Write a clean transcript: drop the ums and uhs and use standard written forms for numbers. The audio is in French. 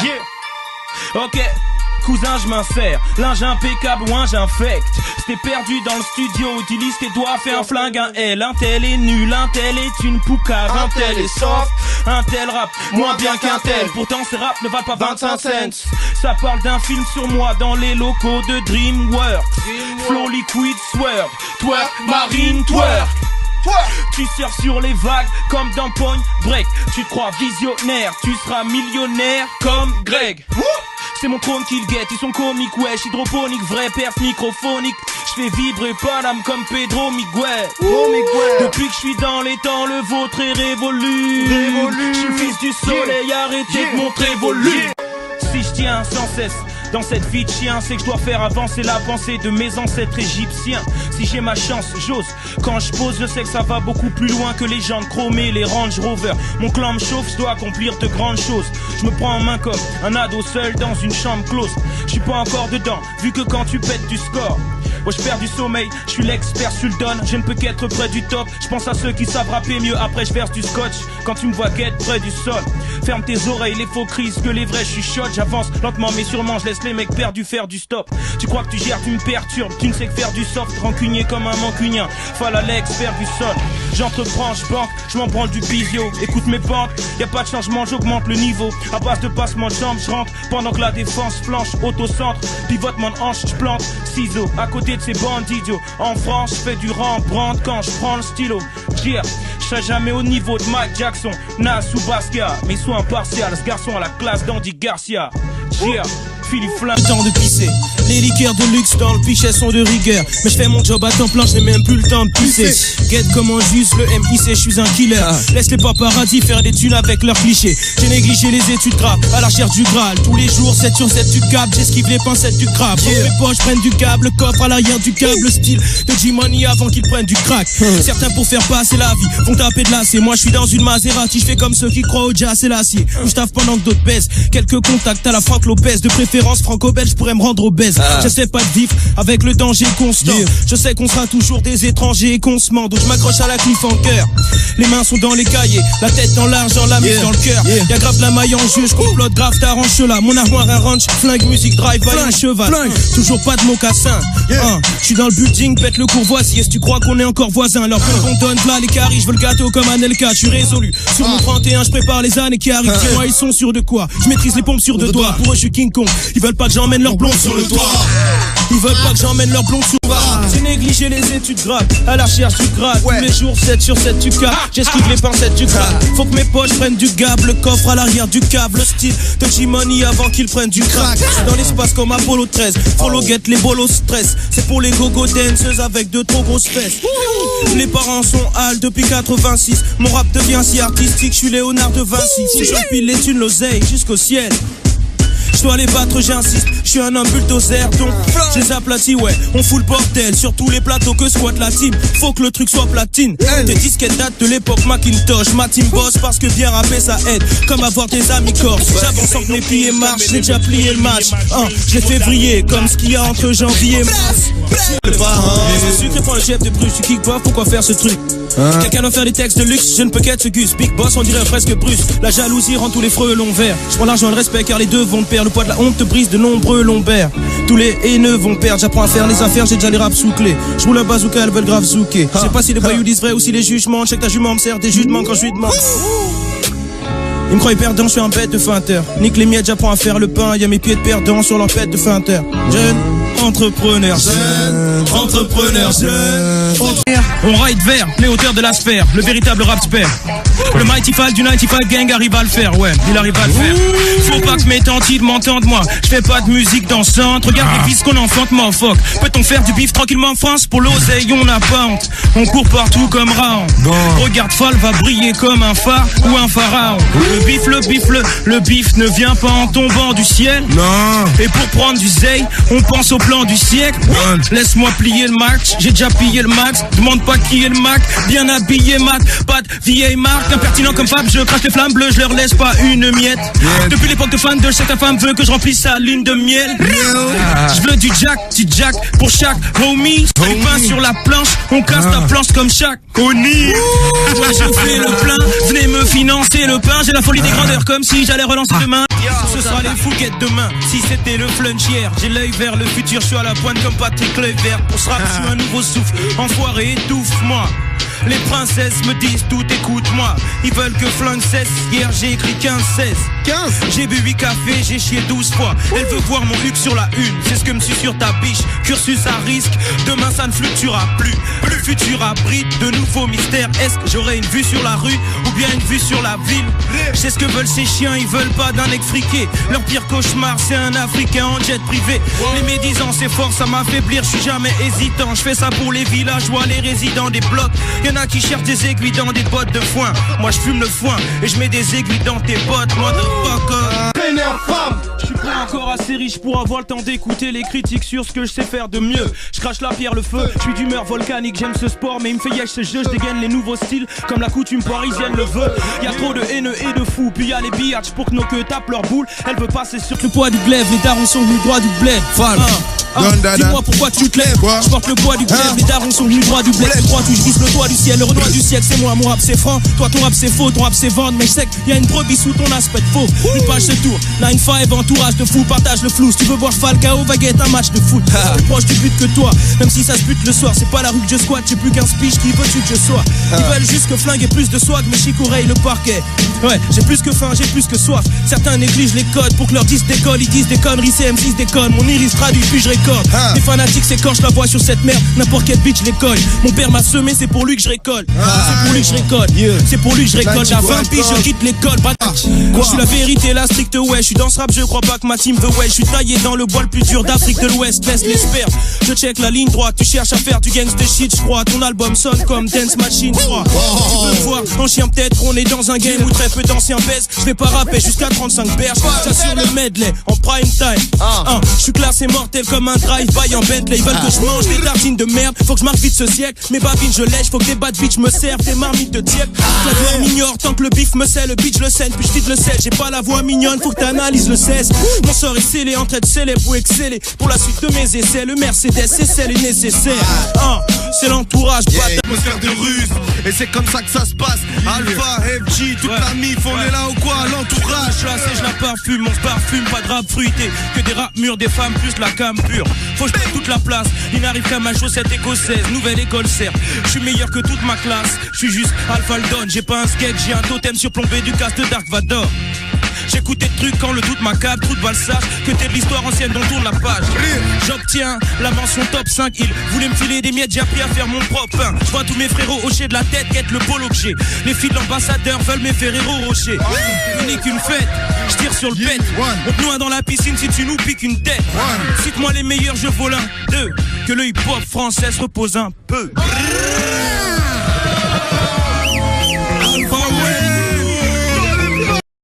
Yeah. Ok. Cousin, je m'insère, linge impeccable ou un j'infecte. Si t'es perdu dans le studio, utilise tes doigts, fais un flingue, un L. Un tel est nul, un tel est une poucave, un tel est soft, un tel rap moins bien qu'un tel. Pourtant ces rap ne valent pas 25 cents. Ça parle d'un film sur moi dans les locaux de DreamWorks. Flow liquid swerve, twerk, marine twerk. Tu sers sur les vagues comme dans Point Break. Tu te crois visionnaire, tu seras millionnaire comme Greg. C'est mon trône qui le guette, ils sont comiques, wesh, hydroponique, vrai perf microphonique. J'fais vibrer Paname comme Pedro Miguel. Depuis que je suis dans les temps, le vôtre est révolu. J'suis le fils du soleil, arrêtez de montrer vos lunes. Si je tiens sans cesse dans cette vie de chien, c'est que je dois faire avancer la pensée de mes ancêtres égyptiens. Si j'ai ma chance, j'ose. Quand je pose, je sais que ça va beaucoup plus loin que les jantes chromées, les Range Rover. Mon clan me chauffe, je dois accomplir de grandes choses. Je me prends en main comme un ado seul dans une chambre close. Je suis pas encore dedans, vu que quand tu pètes du score. Ouais, je perds du sommeil, je suis l'expert Sultan. Je ne peux qu'être près du top. Je pense à ceux qui savent rapper mieux. Après je verse du scotch quand tu me vois guette près du sol. Ferme tes oreilles, les faux crises que les vrais chuchotent. J'avance lentement mais sûrement, je laisse les mecs perdus faire du stop. Tu crois que tu gères, tu me perturbes. Tu ne sais que faire du soft, rancunier comme un mancunien. Fall à l'expert du sol. J'entreprends, je banque, je m'en branle du bisio. Écoute mes pentes, y a pas de changement, j'augmente le niveau. À base de passement de jambes, je rentre pendant que la défense flanche. Auto-centre, pivotement de hanche, je plante. Ciseaux, à côté de ces bandits idiots. En France, je fais du Rembrandt quand je prends le stylo. Yeah, je serai jamais au niveau de Mike Jackson, Nas ou Basquiat. Mais sois impartial, ce garçon a la classe d'Andy Garcia. Yeah. Philippe Flamme. Temps de pisser. Les liqueurs de luxe dans le pichet sont de rigueur. Mais je fais mon job à temps plein, j'ai même plus le temps de pisser. Guette comment juste le MIC, je suis un killer. Laisse les paparazzi faire des thunes avec leurs clichés. J'ai négligé les études graves à la recherche du Graal. Tous les jours 7 sur 7 du câble, j'esquive les pincettes du crabe. Faut que mes poches prennent du câble, coffre à l'arrière du câble. Style de G-Money avant qu'ils prennent du crack. Certains pour faire passer la vie vont taper de l'acier. Moi je suis dans une Maserati, je fais comme ceux qui croient au jazz et l'acier. Je taffe pendant que d'autres baissent. Quelques contacts à la Franck Lopez, de préférence franco-belge pourrait me rendre obèse. J'essaie pas de vivre avec le danger constant. Je sais qu'on sera toujours des étrangers et qu'on se ment. Donc je m'accroche à la cliff en cœur. Les mains sont dans les cahiers, la tête dans l'argent, la mise dans le cœur. Y'a grave la maille en jeu, je complote grave t'arranges là. Mon armoire un ranch, flingue, musique, drive, by un cheval. Toujours pas de mocassin. Je suis dans le building, pète le courvoisier. Si tu crois qu'on est encore voisins, leur qu'on donne là les caries. Je veux le gâteau comme Anelka, je suis résolu. Sur mon 31, je prépare les années qui arrivent. Moi ils sont sûrs de quoi? Je maîtrise les pompes sur deux doigts. Pour eux je suis King Kong. Ils veulent pas que j'emmène leur blonde sur le toit. Ils veulent pas que j'emmène leur blonde sur bas. J'ai négligé les études graves à la recherche du grade. Tous les jours 7 sur 7 tu capes. J'esquive les pincettes du grade. Faut que mes poches prennent du gab. Le coffre à l'arrière du câble. Le style de G-Money avant qu'ils prennent du crack. J'suis dans l'espace comme Apollo 13. Follow get les bolos stress. C'est pour les gogo danceuses avec de trop grosses fesses. Les parents sont hal depuis 86. Mon rap devient si artistique. Je suis Léonard de Vinci. Si j'empile les thunes l'oseille jusqu'au ciel. Je dois les battre, j'insiste, je suis un homme bulldozer. Donc je les aplatis, ouais, on fout le bordel sur tous les plateaux que squatte la team. Faut que le truc soit platine. Tes disquettes datent de l'époque Macintosh. Ma team boss parce que bien rapper ça aide. Comme avoir des amis corse. J'avance sans que mes pieds marchent, j'ai déjà plié le match. J'ai février comme ce qu'il y a entre janvier et mars. Le parrain. Les sucres prend le chef de Bruce. Tu kick pas, pourquoi faire ce truc? Quelqu'un doit faire des textes de luxe, je ne peux qu'être ce gus. Big boss, on dirait presque Bruce. La jalousie rend tous les frelons verts. Je prends l'argent et le respect car les deux vont de pair. Le poids de la honte te brise de nombreux lombaires. Tous les haineux vont perdre, j'apprends à faire les affaires, j'ai déjà les raps sous clés. Je roule un bazooka, elles veulent grave zouker. Je sais pas si les voyous disent vrai ou si les jugements. Je sais que ta jument me sert des jugements quand je lui demande. Ils me croient perdant, je suis un bête de feinteur. Nique les miettes, j'apprends à faire le pain. Y'a mes pieds de perdant sur leur pète de feinteur. Jeune entrepreneur, jeune entrepreneur, jeune. On ride vers les hauteurs de la sphère, le véritable rap spare. Le Mighty Fall du 95 Gang arrive à le faire, ouais, il arrive à le faire. Faut pas que mes tantides m'entendent, moi. Je fais pas de musique dansante. Regarde les fils qu'on enfante, m'enfoque. Peut-on faire du bif tranquillement en France? Pour l'oseille, on n'a pas honte. On court partout comme Raon. Regarde, Fall va briller comme un phare ou un pharaon. Le bif ne vient pas en tombant du ciel. Non. Et pour prendre du zeille, on pense au plan du siècle. Laisse-moi plier le match, j'ai déjà plié le max. Demande pas qui est le Mac, bien habillé mat. Pas de vieille marque, impertinent comme Fab. Je crache les flammes bleues, je leur laisse pas une miette. Depuis l'époque crois que fan de chez ta femme veut que je remplisse sa lune de miel. Je veux du jack pour chaque homie. Du pain sur la planche, on casse ta planche comme chaque Connie. Moi je fais le plein, venez me financer le pain. J'ai la folie des grandeurs comme si j'allais relancer demain. Ce sera les Fouquettes demain, si c'était le flunch hier. J'ai l'œil vers le futur, je suis à la pointe comme Patrick Kluivert. Pour se sur un nouveau souffle, enfoiré, étouffe-moi. Les princesses me disent tout, écoute-moi. Ils veulent que flingue cesse. Hier j'ai écrit 15-16. J'ai bu 8 cafés, j'ai chié 12 fois. Elle veut voir mon huc sur la une. C'est ce que me suis sur ta biche. Cursus à risque, demain ça ne fluctuera plus. Le futur abrite de nouveaux mystères. Est-ce que j'aurai une vue sur la rue ou bien une vue sur la ville? Je sais ce que veulent ces chiens, ils veulent pas d'un mec friqué. Leur pire cauchemar c'est un Africain en jet privé. Les médisants c'est fort, ça m'affaiblir, je suis jamais hésitant. Je fais ça pour les villageois, les résidents des blocs. Y'en a qui cherchent des aiguilles dans des bottes de foin. Moi je fume le foin et je mets des aiguilles dans tes bottes. Motherfucker. Je suis pas encore assez riche pour avoir le temps d'écouter les critiques sur ce que je sais faire de mieux. Je crache la pierre, le feu, je suis d'humeur volcanique. J'aime ce sport mais il me fait yèche ce jeu. Je dégaine les nouveaux styles comme la coutume parisienne le veut. Y'a trop de haineux et de fous. Puis y'a les biatchs pour que nos queues tapent leur boule. Elle veut passer sur le poids du glaive. Les darons sont venus droit du bled. Dis-moi pourquoi tu te lèves. Je porte le poids du glaive. Les darons sont venus droit du bled. Droit tu je vise le toit du ciel. Le renoir du siècle c'est moi. Mon rap c'est franc. Toi ton rap c'est faux. Ton rap c'est vendre. Mais je sais qu'il y a une brebis sous ton aspect de faux. Une page c'est tour. 9-5 entourage de fou. Partage le flou. Si tu veux voir Falcao baguette un match de foot. Plus proche du but que toi. Même si ça se bute le soir. C'est pas la rue que je squatte. J'ai plus qu'un speech. Qui veux-tu que je sois? Ils veulent juste que flingue et plus de swag. Mais chicoreille le parquet. Ouais j'ai plus que faim. J'ai plus que soif. Certains négligent les codes. Pour que leur disque décolle. Ils disent des conneries. CM6 déconne. Mon iris traduit puis je récolte. Les fanatiques c'est quand je la vois sur cette merde. N'importe quel bitch les colle. Mon père m'a semé. C'est pour lui que je récolte. C'est pour lui que je récolte. C'est pour lui que je récolte. À 20 piges je quitte l'école. Je suis la vérité la stricte ouais. Je suis dans ce rap je crois pas que ma team veut ouais. Je suis taillé dans le bois le plus dur d'Afrique de l'Ouest. Laisse l'espère. Je check la ligne droite. Tu cherches à faire du gangsta shit je crois. Ton album sonne comme Dance Machine 3. Tu veux me voir en chien peut-être. On est dans un game où très peu d'anciens baissent. Je vais pas rapper jusqu'à 35 berges. J'assure le medley en prime time. Je suis classé mortel comme un drive-by en Bentley. Ils veulent que je mange des tartines de merde. Faut que je marque vite ce siècle. Mes babines je lèche. Faut que des bad bitch me servent des marmites de tièque. La gloire m'ignore tant que le bif me sait. Le bitch le scène puis je vide le sel. J'ai pas la voix mignonne. Faut que t'analyses le 16. Mon sort est scellé en traite célèbre ou exceller. Pour la suite de mes essais. Le Mercedes c'est celle est nécessaire. C'est l'entourage. Atmosphère de ruse. Et c'est comme ça que ça se passe. Alpha, FG, toute la mif. On est là ou quoi? L'entourage. Je la parfume, on se parfume, pas de rap fruité. Que des rap mûrs, des femmes plus la cam pure. Faut que je prenne toute la place. Il n'arrive qu'à ma chaussette écossaise. Nouvelle école certes. Je suis meilleur que toute ma classe. Je suis juste Alpha le Don. J'ai pas un skate, j'ai un totem surplombé du casque de Dark Vador. J'écoute des trucs quand le doute m'accable. Trou de balle sache que t'es de l'histoire ancienne dont tourne la page. J'obtiens la mention top 5. Ils voulaient me filer des miettes, j'ai appris à faire mon propre pain. Je vois tous mes frérots hocher de la tête, quête le polo que j'ai. Les filles de l'ambassadeur veulent mes Ferrero Rocher. Unique une fête, je tire sur le bête. On te noie dans la piscine si tu nous piques une tête. Cite-moi les meilleurs, je vole un, deux. Que le hip-hop français se repose un peu.